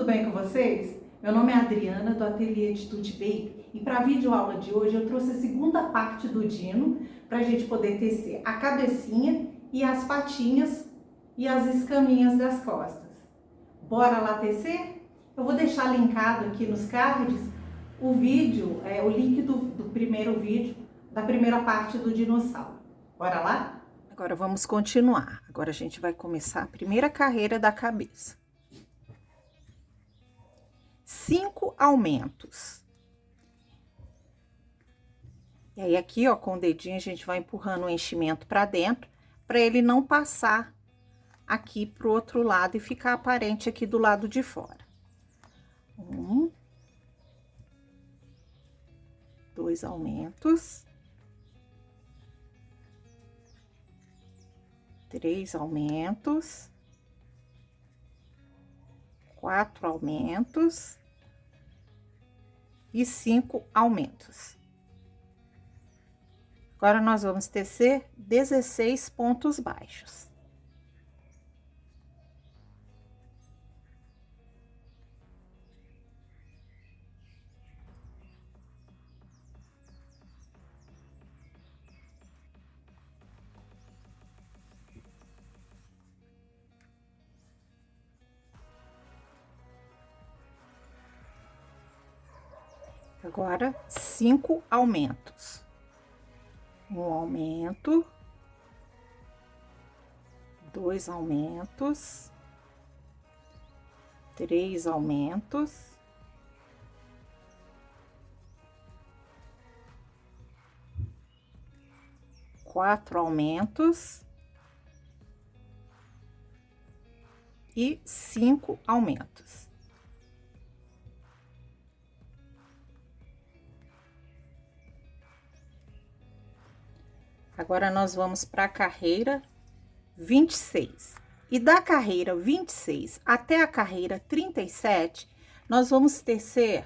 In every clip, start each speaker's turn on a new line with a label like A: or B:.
A: bem com vocês? Meu nome é Adriana, do Ateliê de Tutti Baby, e para a videoaula de hoje eu trouxe a segunda parte do Dino para a gente poder tecer a cabecinha e as patinhas e as escaminhas das costas. Bora lá tecer? Eu vou deixar linkado aqui nos cards o vídeo, o link do primeiro vídeo, da primeira parte do dinossauro. Bora lá? Agora vamos continuar. Agora a gente vai começar a primeira carreira da cabeça. 5 aumentos. E aí aqui, ó, com o dedinho a gente vai empurrando o enchimento para dentro, para ele não passar aqui pro outro lado e ficar aparente aqui do lado de fora. 1, 2 aumentos. 3 aumentos. 4 aumentos. E 5 aumentos. Agora, nós vamos tecer 16 pontos baixos. Agora, 5 aumentos. 1 aumento, 2 aumentos, 3 aumentos, 4 aumentos e 5 aumentos. Agora, nós vamos para a carreira 26. E da carreira 26 até a carreira 37, nós vamos tecer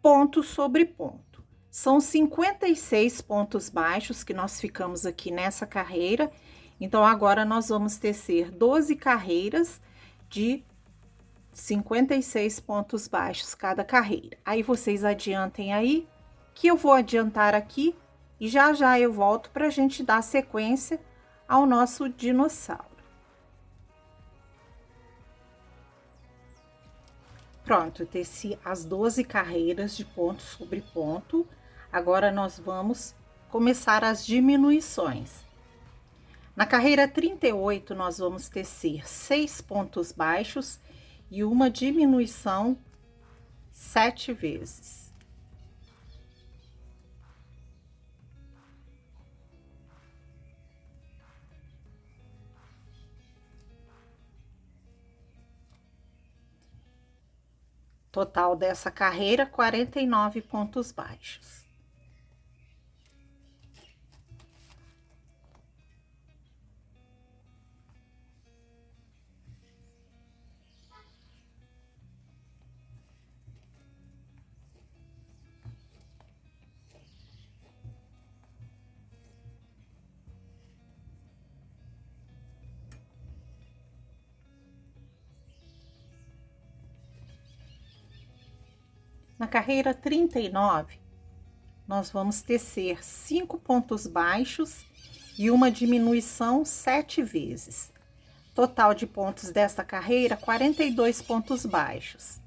A: ponto sobre ponto. São 56 pontos baixos que nós ficamos aqui nessa carreira. Então, agora nós vamos tecer 12 carreiras de 56 pontos baixos cada carreira. Aí, vocês adiantem aí, que eu vou adiantar aqui. E já já eu volto para a gente dar sequência ao nosso dinossauro. Pronto, eu teci as 12 carreiras de ponto sobre ponto. Agora, nós vamos começar as diminuições. Na carreira 38, nós vamos tecer 6 pontos baixos e uma diminuição 7 vezes. Total dessa carreira, 49 pontos baixos. Na carreira 39, nós vamos tecer 5 pontos baixos e uma diminuição 7 vezes. Total de pontos desta carreira, 42 pontos baixos.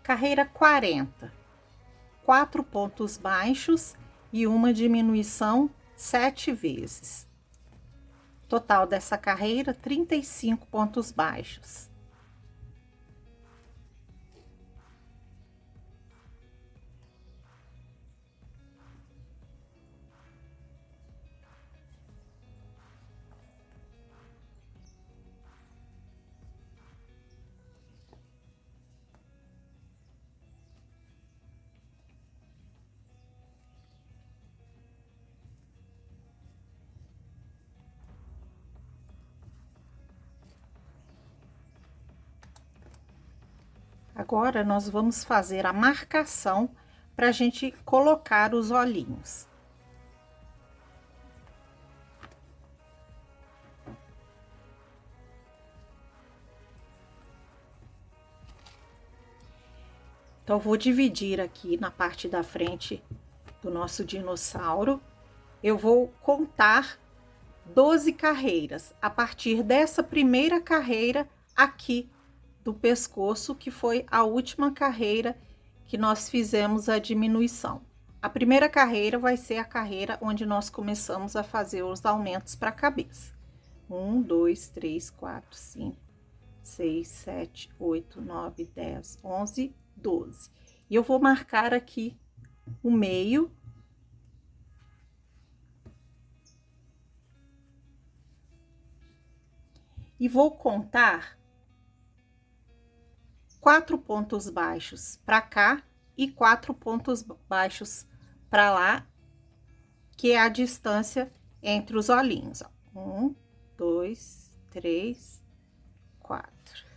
A: Carreira 40, 4 pontos baixos e uma diminuição 7 vezes. Total dessa carreira, 35 pontos baixos. Agora, nós vamos fazer a marcação para a gente colocar os olhinhos. Então, eu vou dividir aqui na parte da frente do nosso dinossauro. Eu vou contar 12 carreiras a partir dessa primeira carreira aqui do pescoço, que foi a última carreira que nós fizemos a diminuição. A primeira carreira vai ser a carreira onde nós começamos a fazer os aumentos para a cabeça. 1, 2, 3, 4, 5, 6, 7, 8, 9, 10, 11, 12. E eu vou marcar aqui o meio. E vou contar 4 pontos baixos para cá e 4 pontos baixos para lá, que é a distância entre os olhinhos, ó. 1, 2, 3, 4.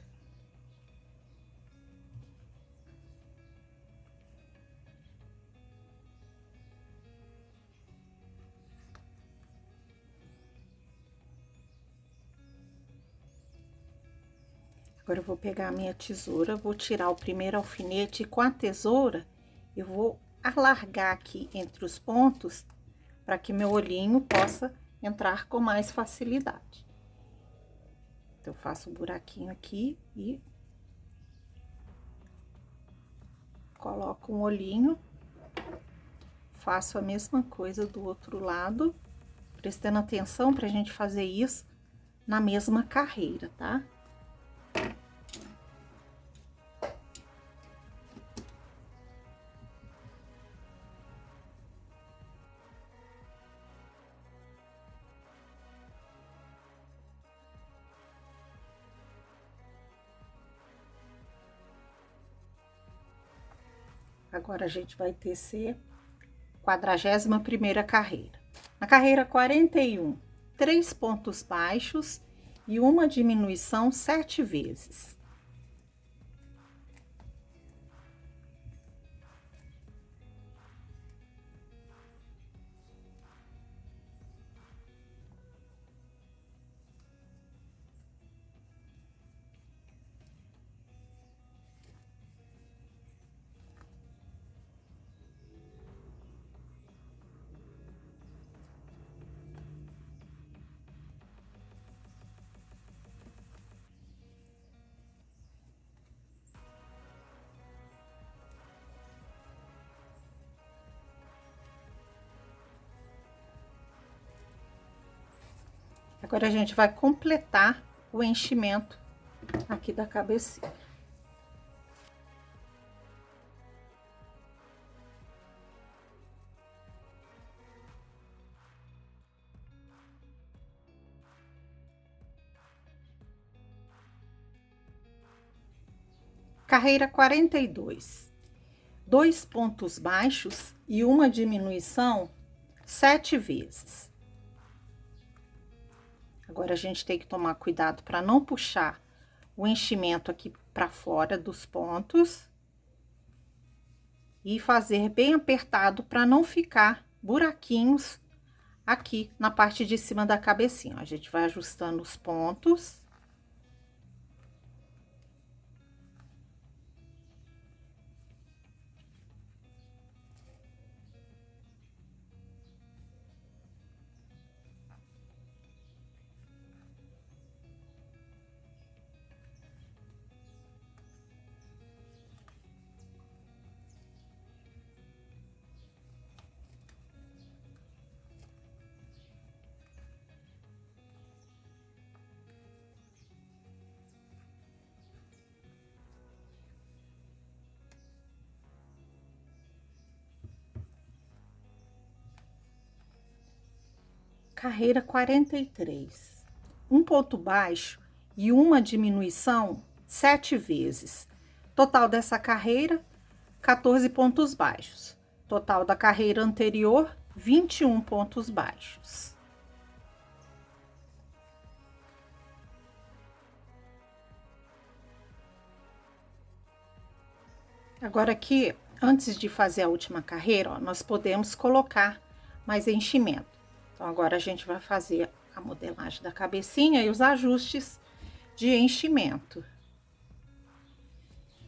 A: Agora, eu vou pegar a minha tesoura, vou tirar o primeiro alfinete e com a tesoura eu vou alargar aqui entre os pontos para que meu olhinho possa entrar com mais facilidade. Então, eu faço um buraquinho aqui e coloco um olhinho. Faço a mesma coisa do outro lado, prestando atenção pra gente fazer isso na mesma carreira, tá? Agora, a gente vai tecer 41ª carreira. Na carreira 41, 3 pontos baixos e uma diminuição 7 vezes. Agora, a gente vai completar o enchimento aqui da cabecinha. Carreira 42, 2 pontos baixos e uma diminuição 7 vezes. Agora, a gente tem que tomar cuidado para não puxar o enchimento aqui para fora dos pontos e fazer bem apertado para não ficar buraquinhos aqui na parte de cima da cabecinha. A gente vai ajustando os pontos. Carreira 43, um ponto baixo e uma diminuição 7 vezes. Total dessa carreira, 14 pontos baixos. Total da carreira anterior, 21 pontos baixos. Agora aqui, antes de fazer a última carreira, ó, nós podemos colocar mais enchimento. Então, agora a gente vai fazer a modelagem da cabecinha e os ajustes de enchimento.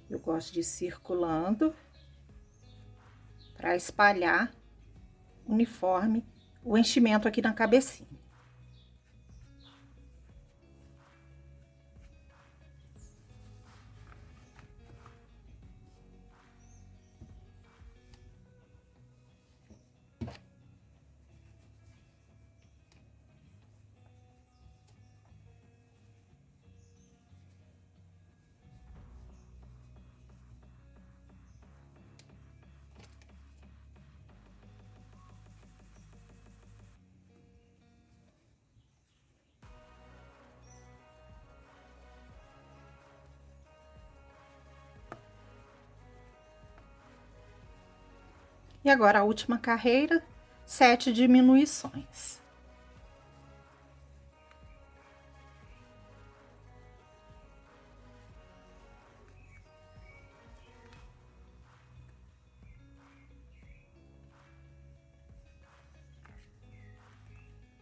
A: Eu gosto de ir circulando para espalhar uniforme o enchimento aqui na cabecinha. E agora a última carreira, 7 diminuições.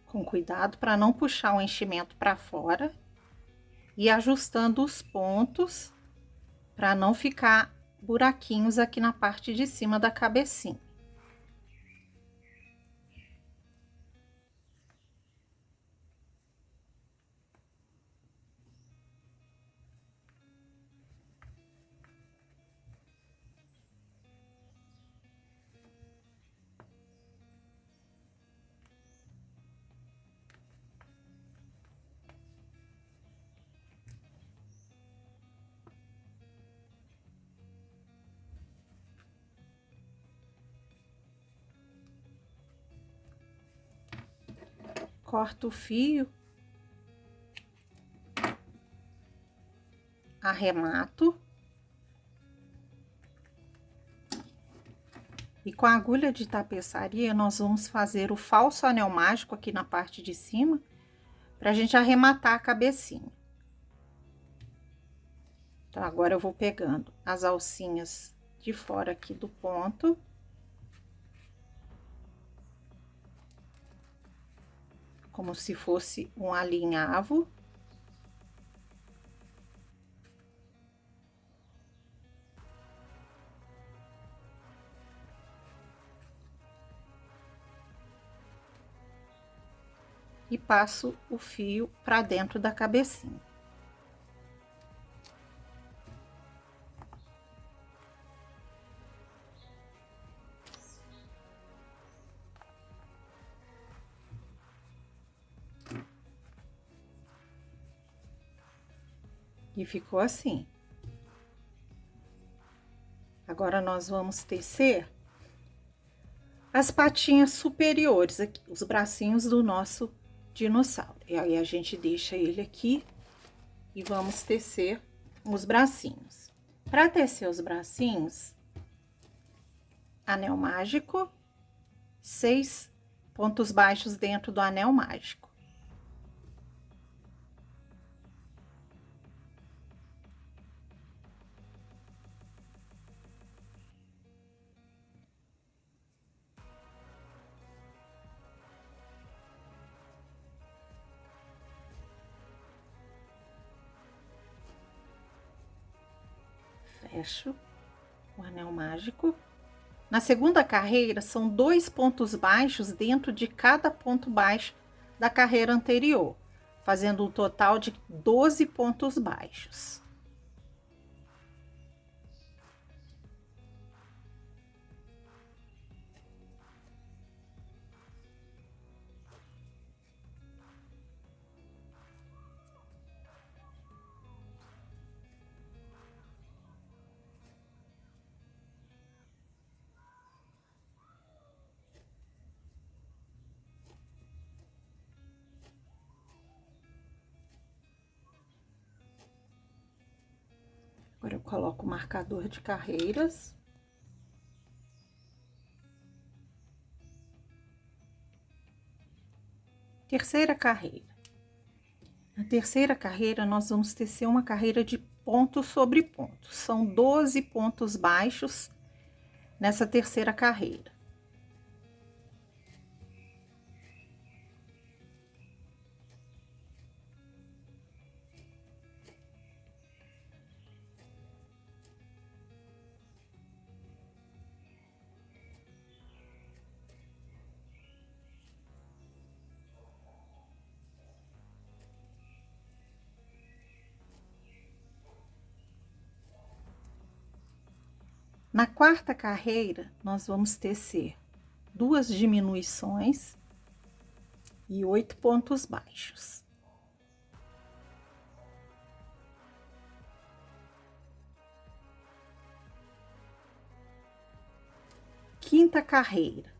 A: Com cuidado para não puxar o enchimento para fora e ajustando os pontos para não ficar buraquinhos aqui na parte de cima da cabecinha. Corto o fio, arremato e com a agulha de tapeçaria nós vamos fazer o falso anel mágico aqui na parte de cima para a gente arrematar a cabecinha. Então, agora eu vou pegando as alcinhas de fora aqui do ponto. Como se fosse um alinhavo. E passo o fio para dentro da cabecinha. E ficou assim. Agora, nós vamos tecer as patinhas superiores aqui, os bracinhos do nosso dinossauro. E aí, a gente deixa ele aqui e vamos tecer os bracinhos. Para tecer os bracinhos, anel mágico, 6 pontos baixos dentro do anel mágico. Fecho o anel mágico. Na segunda carreira, são 2 pontos baixos dentro de cada ponto baixo da carreira anterior, fazendo um total de 12 pontos baixos. Agora, eu coloco o marcador de carreiras. Terceira carreira. Na terceira carreira, nós vamos tecer uma carreira de ponto sobre ponto. São 12 pontos baixos nessa terceira carreira. Na quarta carreira, nós vamos tecer 2 diminuições e 8 pontos baixos. Quinta carreira,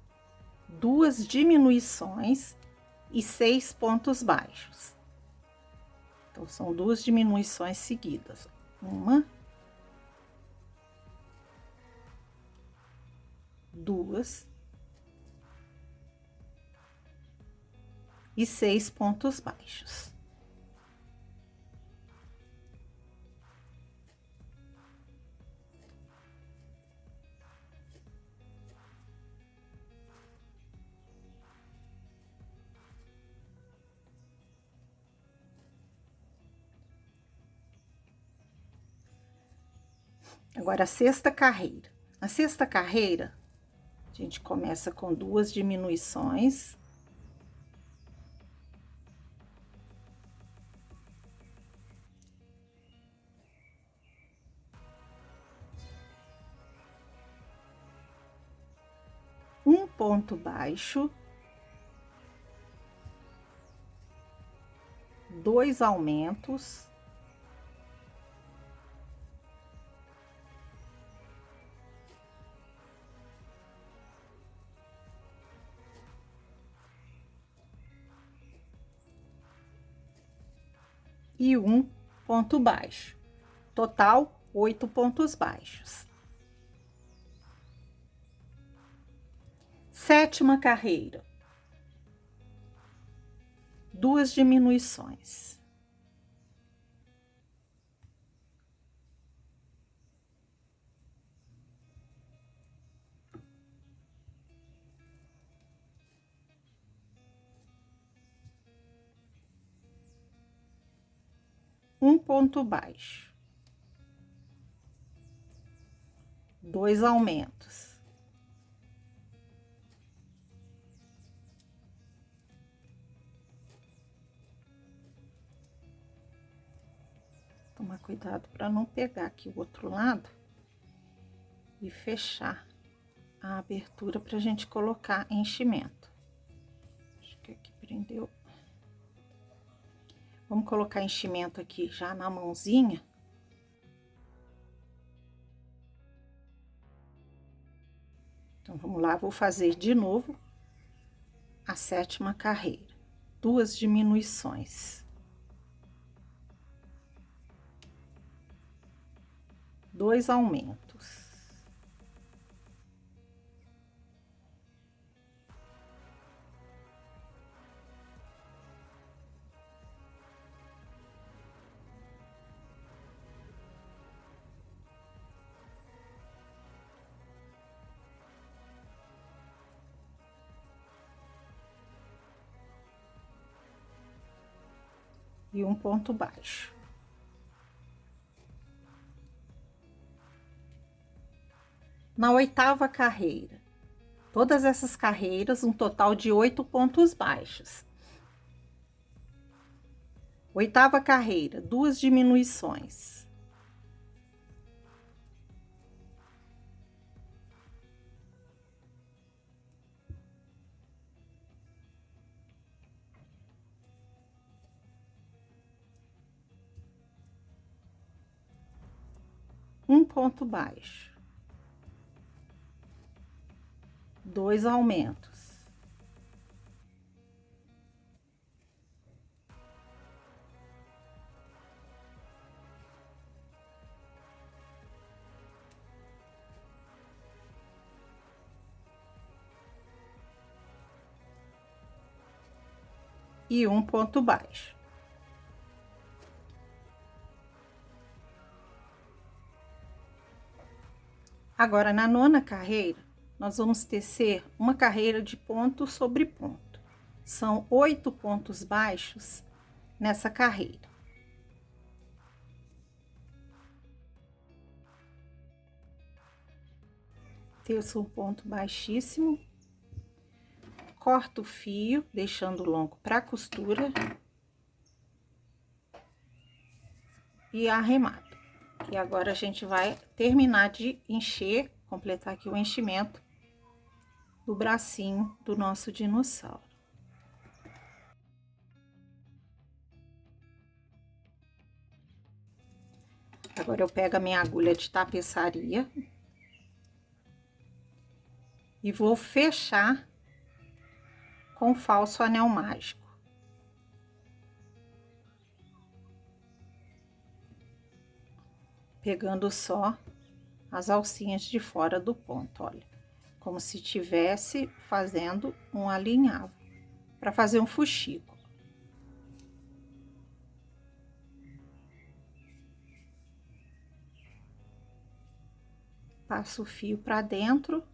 A: 2 diminuições e 6 pontos baixos. Então, são 2 diminuições seguidas. Uma, 2 e 6 pontos baixos. Agora, a sexta carreira. A sexta carreira, a gente começa com 2 diminuições. Um ponto baixo. 2 aumentos. E 1 ponto baixo. Total, 8 pontos baixos. Sétima carreira. 2 diminuições. Um ponto baixo. 2 aumentos. Tomar cuidado para não pegar aqui o outro lado e fechar a abertura para a gente colocar enchimento. Acho que aqui prendeu. Vamos colocar enchimento aqui já na mãozinha. Então, vamos lá, vou fazer de novo a sétima carreira. 2 diminuições. 2 aumentos. E um ponto baixo. Na oitava carreira, todas essas carreiras, um total de 8 pontos baixos. Oitava carreira, 2 diminuições. Um ponto baixo. 2 aumentos. E um ponto baixo. Agora, na nona carreira, nós vamos tecer uma carreira de ponto sobre ponto. São 8 pontos baixos nessa carreira. Teço um ponto baixíssimo, corto o fio, deixando longo para a costura e arremato. E agora a gente vai terminar de encher, completar aqui o enchimento do bracinho do nosso dinossauro. Agora eu pego a minha agulha de tapeçaria e vou fechar com falso anel mágico. Pegando só as alcinhas de fora do ponto, olha, como se tivesse fazendo um alinhavo para fazer um fuxico. Passo o fio para dentro.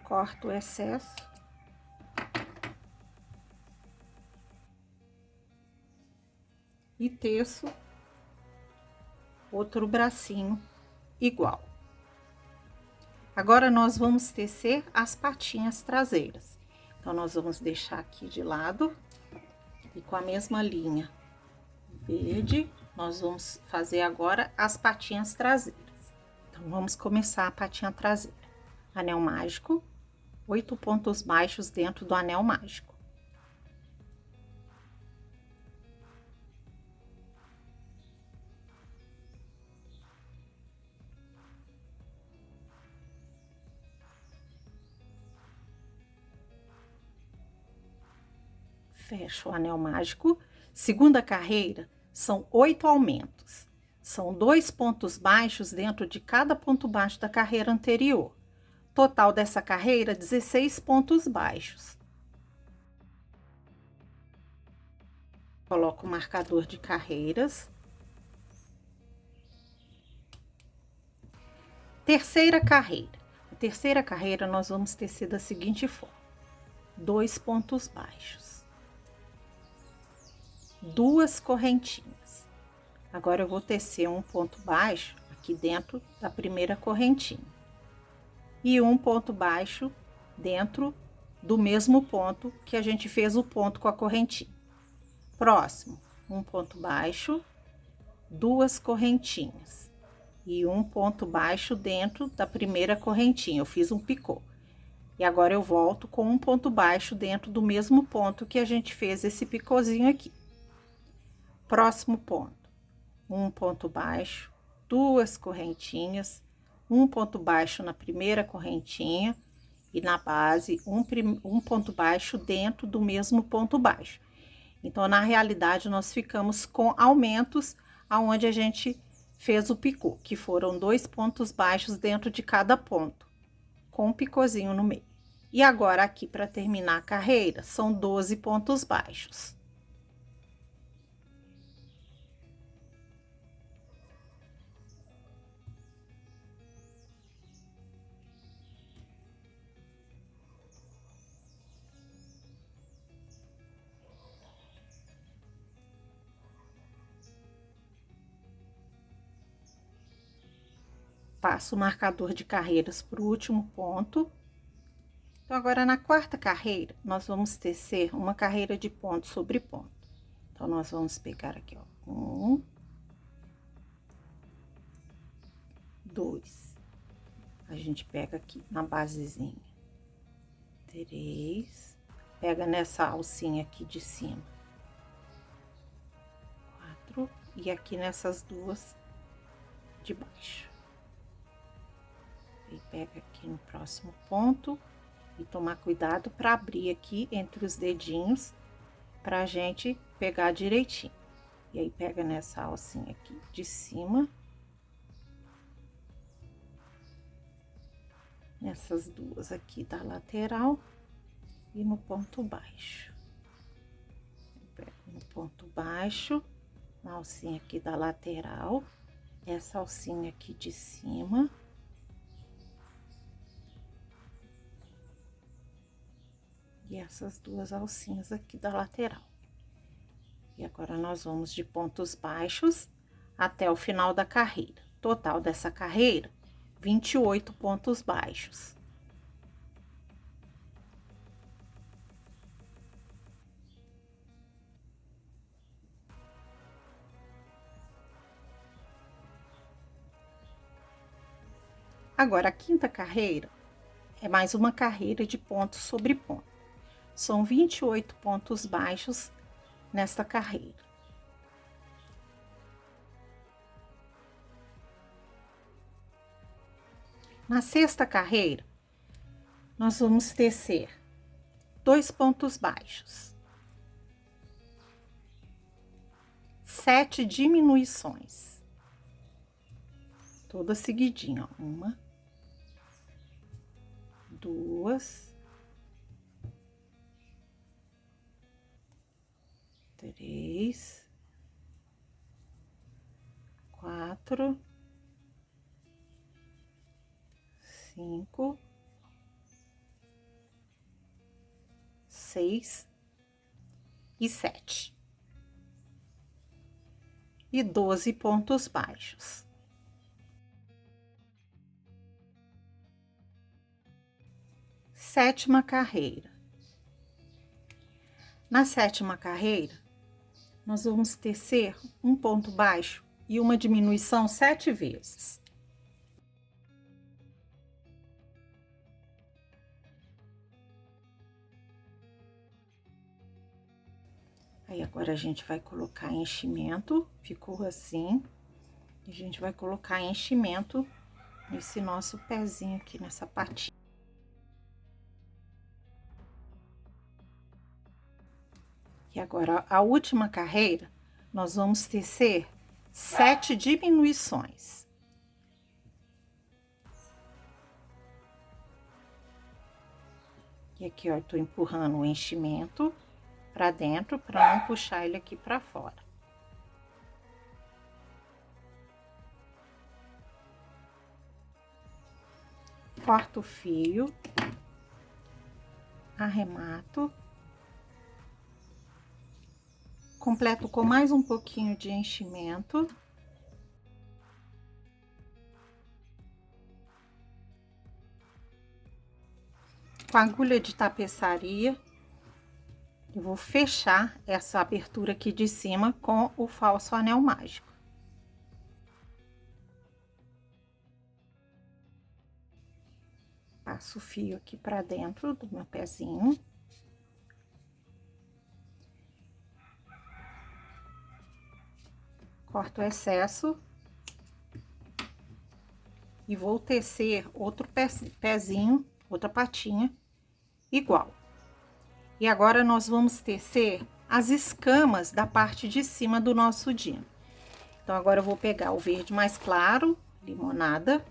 A: Corto o excesso. E teço outro bracinho igual. Agora, nós vamos tecer as patinhas traseiras. Então, nós vamos deixar aqui de lado e com a mesma linha verde, nós vamos fazer agora as patinhas traseiras. Então, vamos começar a patinha traseira. Anel mágico, 8 pontos baixos dentro do anel mágico. Fecho o anel mágico. Segunda carreira, são 8 aumentos. São 2 pontos baixos dentro de cada ponto baixo da carreira anterior. Total dessa carreira, 16 pontos baixos. Coloco o marcador de carreiras. Terceira carreira. A terceira carreira, nós vamos tecer da seguinte forma: 2 pontos baixos. 2 correntinhas. Agora, eu vou tecer um ponto baixo aqui dentro da primeira correntinha. E um ponto baixo dentro do mesmo ponto que a gente fez o ponto com a correntinha. Próximo, um ponto baixo, 2 correntinhas. E um ponto baixo dentro da primeira correntinha. Eu fiz um picô. E agora, eu volto com um ponto baixo dentro do mesmo ponto que a gente fez esse picôzinho aqui. Próximo ponto, um ponto baixo, 2 correntinhas, um ponto baixo na primeira correntinha e na base um ponto baixo dentro do mesmo ponto baixo. Então, na realidade, nós ficamos com aumentos aonde a gente fez o picô, que foram 2 pontos baixos dentro de cada ponto, com um picôzinho no meio. E agora, aqui, para terminar a carreira, são 12 pontos baixos. Passo o marcador de carreiras para o último ponto. Então, agora, na quarta carreira, nós vamos tecer uma carreira de ponto sobre ponto. Então, nós vamos pegar aqui, ó, 1, 2. A gente pega aqui na basezinha, 3. Pega nessa alcinha aqui de cima, 4. E aqui nessas duas de baixo. E pega aqui no próximo ponto e tomar cuidado para abrir aqui entre os dedinhos pra gente pegar direitinho. E aí, pega nessa alcinha aqui de cima, nessas duas aqui da lateral e no ponto baixo. Eu pego no ponto baixo na alcinha aqui da lateral, essa alcinha aqui de cima. E essas duas alcinhas aqui da lateral. E agora, nós vamos de pontos baixos até o final da carreira. Total dessa carreira, 28 pontos baixos. Agora, a quinta carreira é mais uma carreira de ponto sobre ponto. São 28 pontos baixos nesta carreira. Na sexta carreira, nós vamos tecer 2 pontos baixos, 7 diminuições, toda seguidinha, ó. 1, 2, 3, 4, 5, 6 e 7. E 12 pontos baixos. Sétima carreira. Na sétima carreira, nós vamos tecer um ponto baixo e uma diminuição 7 vezes. Aí, agora a gente vai colocar enchimento, ficou assim. A gente vai colocar enchimento nesse nosso pezinho aqui, nessa patinha. E agora, a última carreira, nós vamos tecer 7 diminuições. E aqui, ó, eu tô empurrando o enchimento pra dentro, pra não puxar ele aqui pra fora. Corto o fio, arremato, completo com mais um pouquinho de enchimento. Com a agulha de tapeçaria, eu vou fechar essa abertura aqui de cima com o falso anel mágico. Passo o fio aqui pra dentro do meu pezinho. Corto o excesso. E vou tecer outro pezinho, outra patinha, igual. E agora, nós vamos tecer as escamas da parte de cima do nosso dino. Então, agora eu vou pegar o verde mais claro, limonada.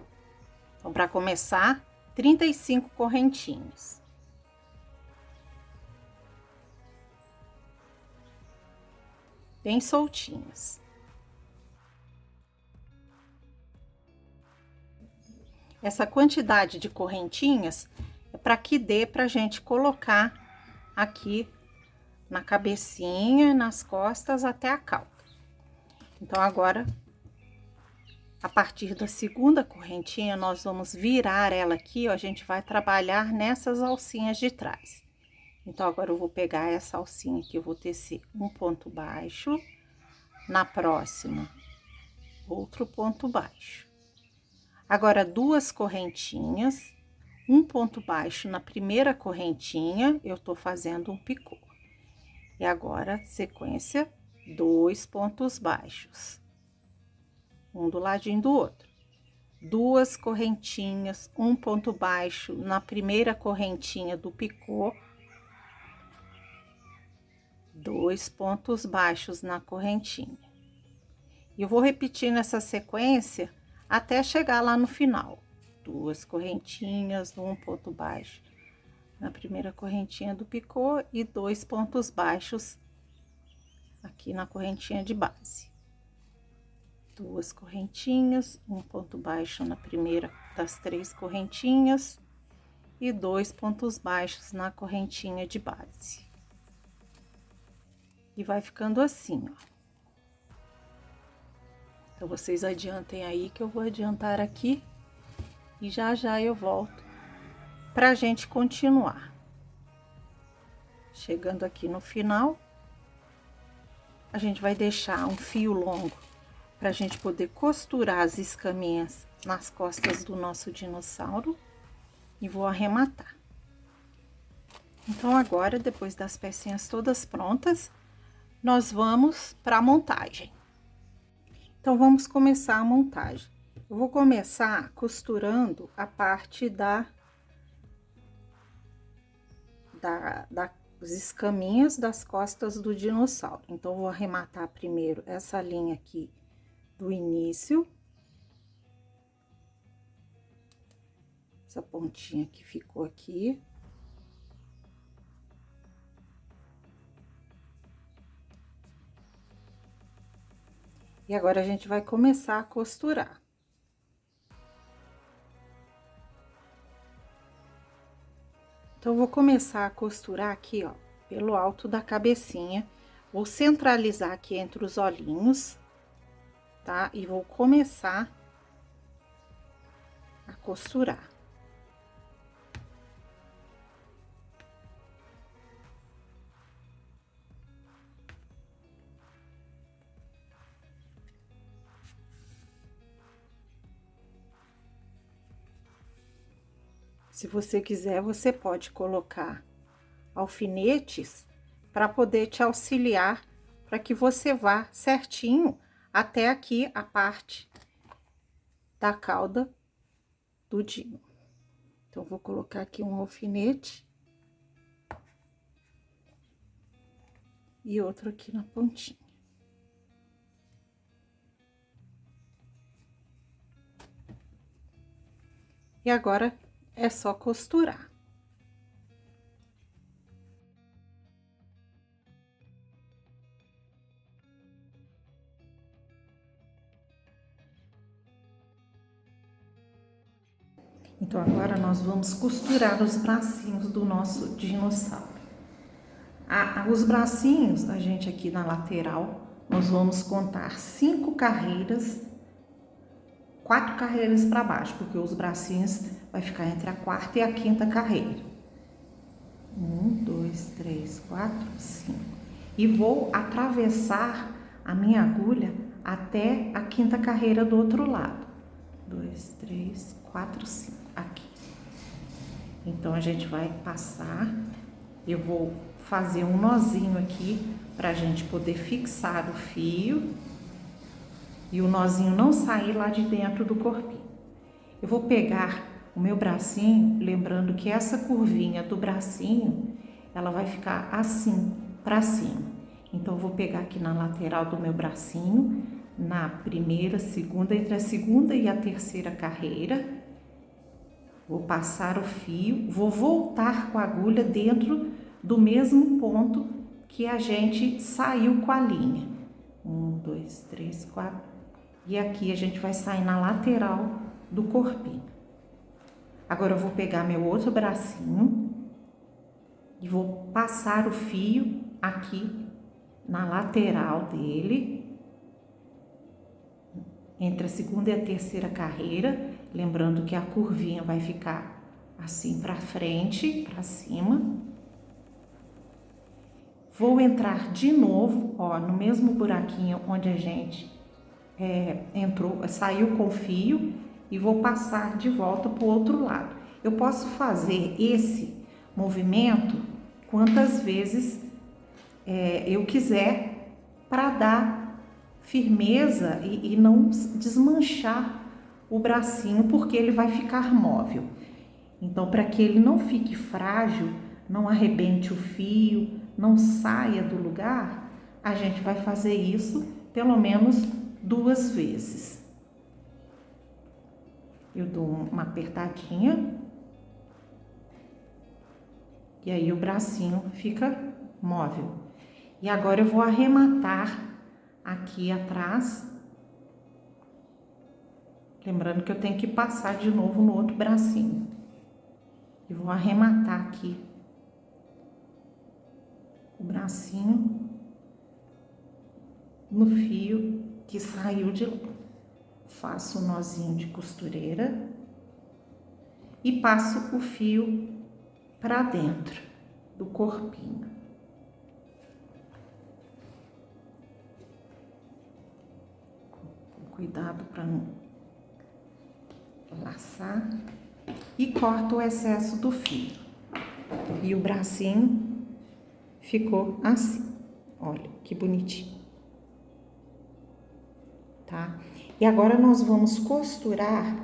A: Então, para começar, 35 correntinhas. Bem soltinhas. Essa quantidade de correntinhas é para que dê pra gente colocar aqui na cabecinha, nas costas até a cauda. Então, agora, a partir da segunda correntinha, nós vamos virar ela aqui, ó, a gente vai trabalhar nessas alcinhas de trás. Então, agora eu vou pegar essa alcinha aqui, eu vou tecer um ponto baixo, na próxima, outro ponto baixo. Agora, 2 correntinhas, um ponto baixo na primeira correntinha, eu tô fazendo um picô. E agora, sequência, 2 pontos baixos. Um do ladinho do outro. 2 correntinhas, um ponto baixo na primeira correntinha do picô. 2 pontos baixos na correntinha. E eu vou repetir nessa sequência até chegar lá no final. 2 correntinhas, um ponto baixo na primeira correntinha do picô e 2 pontos baixos aqui na correntinha de base. 2 correntinhas, um ponto baixo na primeira das 3 correntinhas e 2 pontos baixos na correntinha de base. E vai ficando assim, ó. Então, vocês adiantem aí que eu vou adiantar aqui e já já eu volto pra gente continuar. Chegando aqui no final, a gente vai deixar um fio longo pra gente poder costurar as escaminhas nas costas do nosso dinossauro e vou arrematar. Então, agora, depois das pecinhas todas prontas, nós vamos para a montagem. Então, vamos começar a montagem. Eu vou começar costurando a parte das escaminhas das costas do dinossauro. Então, vou arrematar primeiro essa linha aqui do início. Essa pontinha que ficou aqui. E agora, a gente vai começar a costurar. Então, eu vou começar a costurar aqui, ó, pelo alto da cabecinha. Vou centralizar aqui entre os olhinhos, tá? E vou começar a costurar. Se você quiser, você pode colocar alfinetes para poder te auxiliar, para que você vá certinho até aqui a parte da cauda do dino. Então, vou colocar aqui um alfinete e outro aqui na pontinha. E agora é só costurar. Então, agora nós vamos costurar os bracinhos do nosso dinossauro. Os bracinhos, a gente aqui na lateral, nós vamos contar 5 carreiras, 4 carreiras para baixo, porque os bracinhos vai ficar entre a 4ª e a 5ª carreira. 1, 2, 3, 4, 5. E vou atravessar a minha agulha até a 5ª carreira do outro lado. 2, 3, 4, 5, aqui. Então, a gente vai passar, eu vou fazer um nozinho aqui pra gente poder fixar o fio e o nozinho não sair lá de dentro do corpinho. Eu vou pegar o meu bracinho, lembrando que essa curvinha do bracinho, ela vai ficar assim, pra cima. Então, eu vou pegar aqui na lateral do meu bracinho, na primeira, segunda, entre a 2ª e a 3ª carreira. Vou passar o fio, vou voltar com a agulha dentro do mesmo ponto que a gente saiu com a linha. 1, 2, 3, 4. E aqui a gente vai sair na lateral do corpinho. Agora, eu vou pegar meu outro bracinho e vou passar o fio aqui na lateral dele, entre a 2ª e a 3ª carreira, lembrando que a curvinha vai ficar assim pra frente, pra cima. Vou entrar de novo, ó, no mesmo buraquinho onde a gente saiu com o fio, e vou passar de volta pro outro lado. Eu posso fazer esse movimento quantas vezes eu quiser, para dar firmeza e não desmanchar o bracinho, porque ele vai ficar móvel. Então, para que ele não fique frágil, não arrebente o fio, não saia do lugar, a gente vai fazer isso pelo menos 2 vezes. Eu dou uma apertadinha e aí o bracinho fica móvel. E agora eu vou arrematar aqui atrás Lembrando que eu tenho que passar de novo no outro bracinho. E vou arrematar aqui o bracinho no fio que saiu de lá. Faço um nozinho de costureira e passo o fio para dentro do corpinho. Cuidado para não laçar. E corto o excesso do fio. E o bracinho ficou assim. Olha que bonitinho. Tá? E agora nós vamos costurar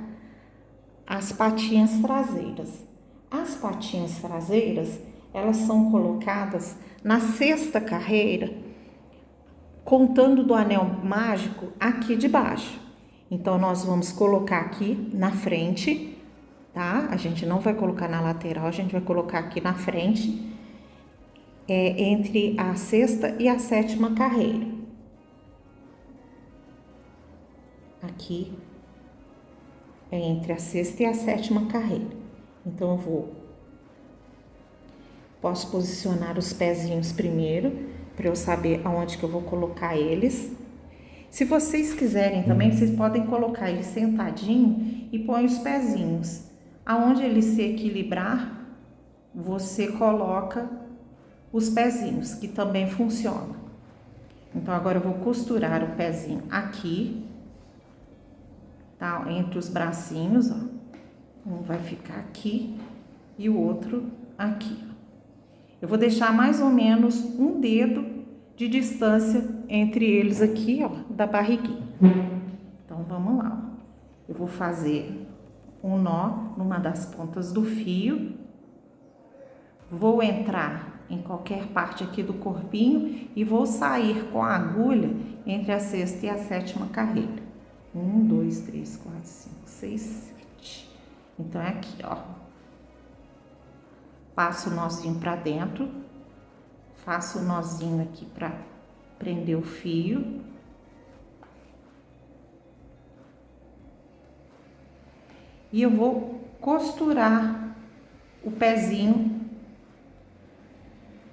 A: as patinhas traseiras. As patinhas traseiras, elas são colocadas na sexta carreira, contando do anel mágico aqui de baixo. Então, nós vamos colocar aqui na frente, tá? A gente não vai colocar na lateral, a gente vai colocar aqui na frente, entre a sexta e a sétima carreira. Aqui é entre a sexta e a sétima carreira. Então, posso posicionar os pezinhos primeiro, para eu saber aonde que eu vou colocar eles. Se vocês quiserem também, vocês podem colocar ele sentadinho e põe os pezinhos. Aonde ele se equilibrar, você coloca os pezinhos, que também funciona. Então, agora eu vou costurar o pezinho aqui, tá? Entre os bracinhos, ó. Um vai ficar aqui e o outro aqui. Eu vou deixar mais ou menos um dedo de distância entre eles aqui, ó, da barriguinha. Então, vamos lá. Ó. Eu vou fazer um nó numa das pontas do fio. Vou entrar em qualquer parte aqui do corpinho e vou sair com a agulha entre a sexta e a sétima carreira. 1, 2, 3, 4, 5, 6, 7. Então, é aqui, ó. Passo o nozinho pra dentro. Faço o nozinho aqui pra prender o fio. E eu vou costurar o pezinho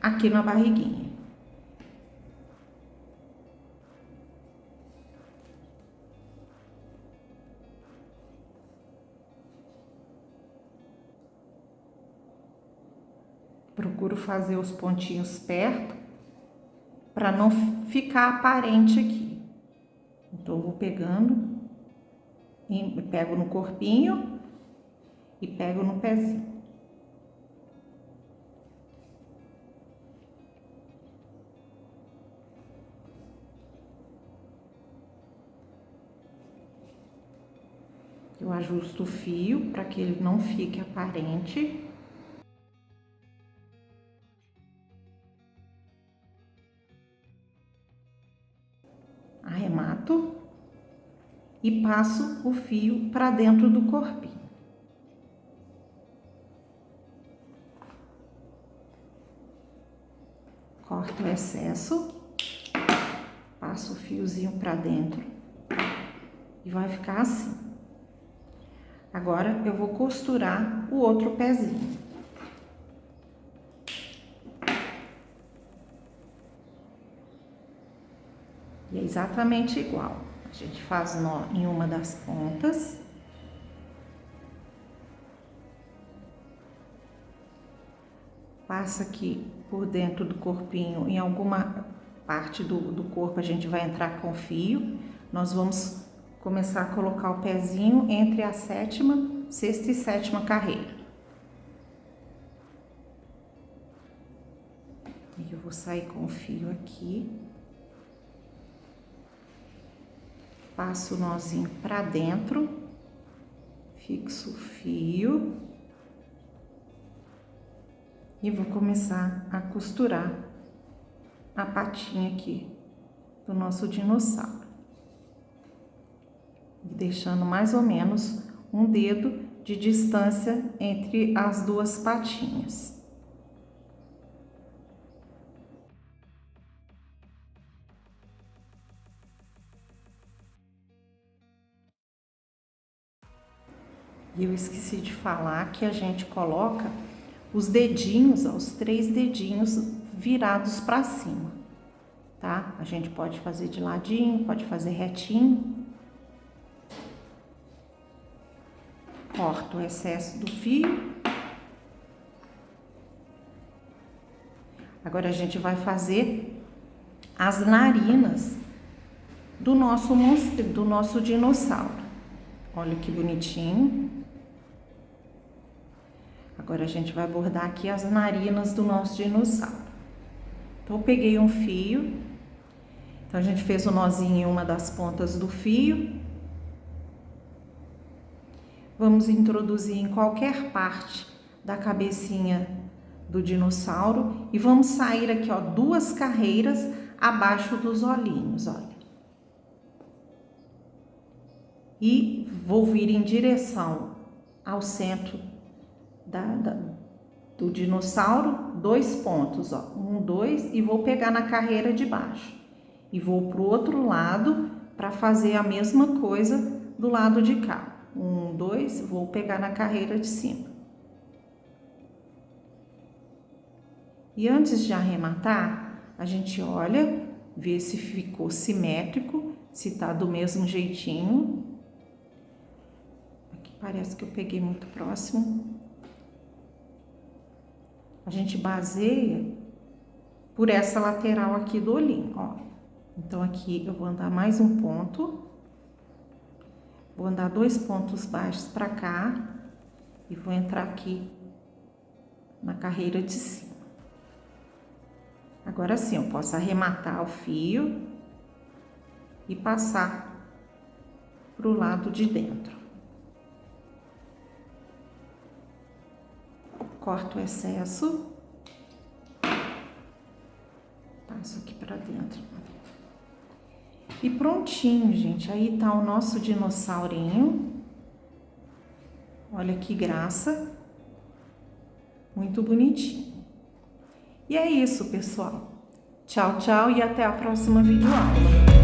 A: aqui na barriguinha. Procuro fazer os pontinhos perto para não ficar aparente aqui. Então, eu vou pegando, pego no corpinho e pego no pezinho. Eu ajusto o fio para que ele não fique aparente. Arremato e passo o fio para dentro do corpinho. Corto o excesso, passo o fiozinho para dentro e vai ficar assim. Agora, eu vou costurar o outro pezinho. E é exatamente igual. A gente faz nó em uma das pontas. Passa aqui por dentro do corpinho, em alguma parte do corpo a gente vai entrar com fio. Nós vamos começar a colocar o pezinho entre a sétima, sexta e sétima carreira. E eu vou sair com o fio aqui. Passo o nozinho pra dentro, fixo o fio e vou começar a costurar a patinha aqui do nosso dinossauro. Deixando mais ou menos um dedo de distância entre as duas patinhas. E eu esqueci de falar que a gente coloca os dedinhos, ó, os 3 dedinhos virados para cima, tá? A gente pode fazer de ladinho, pode fazer retinho. Corto o excesso do fio. Agora a gente vai fazer as narinas do nosso dinossauro. Olha que bonitinho. Agora a gente vai bordar aqui as narinas do nosso dinossauro. Então eu peguei um fio. Então a gente fez o nozinho em uma das pontas do fio. Vamos introduzir em qualquer parte da cabecinha do dinossauro e vamos sair aqui, ó, 2 carreiras abaixo dos olhinhos, olha. E vou vir em direção ao centro do dinossauro, 2 pontos, ó, 1, 2, e vou pegar na carreira de baixo. E vou pro outro lado para fazer a mesma coisa do lado de cá. 1, 2, vou pegar na carreira de cima. E antes de arrematar, a gente olha, vê se ficou simétrico, se tá do mesmo jeitinho. Aqui parece que eu peguei muito próximo. A gente baseia por essa lateral aqui do olhinho, ó. Então aqui eu vou andar mais um ponto. Vou andar 2 pontos baixos para cá e vou entrar aqui na carreira de cima. Agora sim, eu posso arrematar o fio e passar pro lado de dentro. Corto o excesso, passo aqui para dentro. E prontinho, gente. Aí tá o nosso dinossaurinho. Olha que graça. Muito bonitinho. E é isso, pessoal. Tchau, tchau e até a próxima videoaula.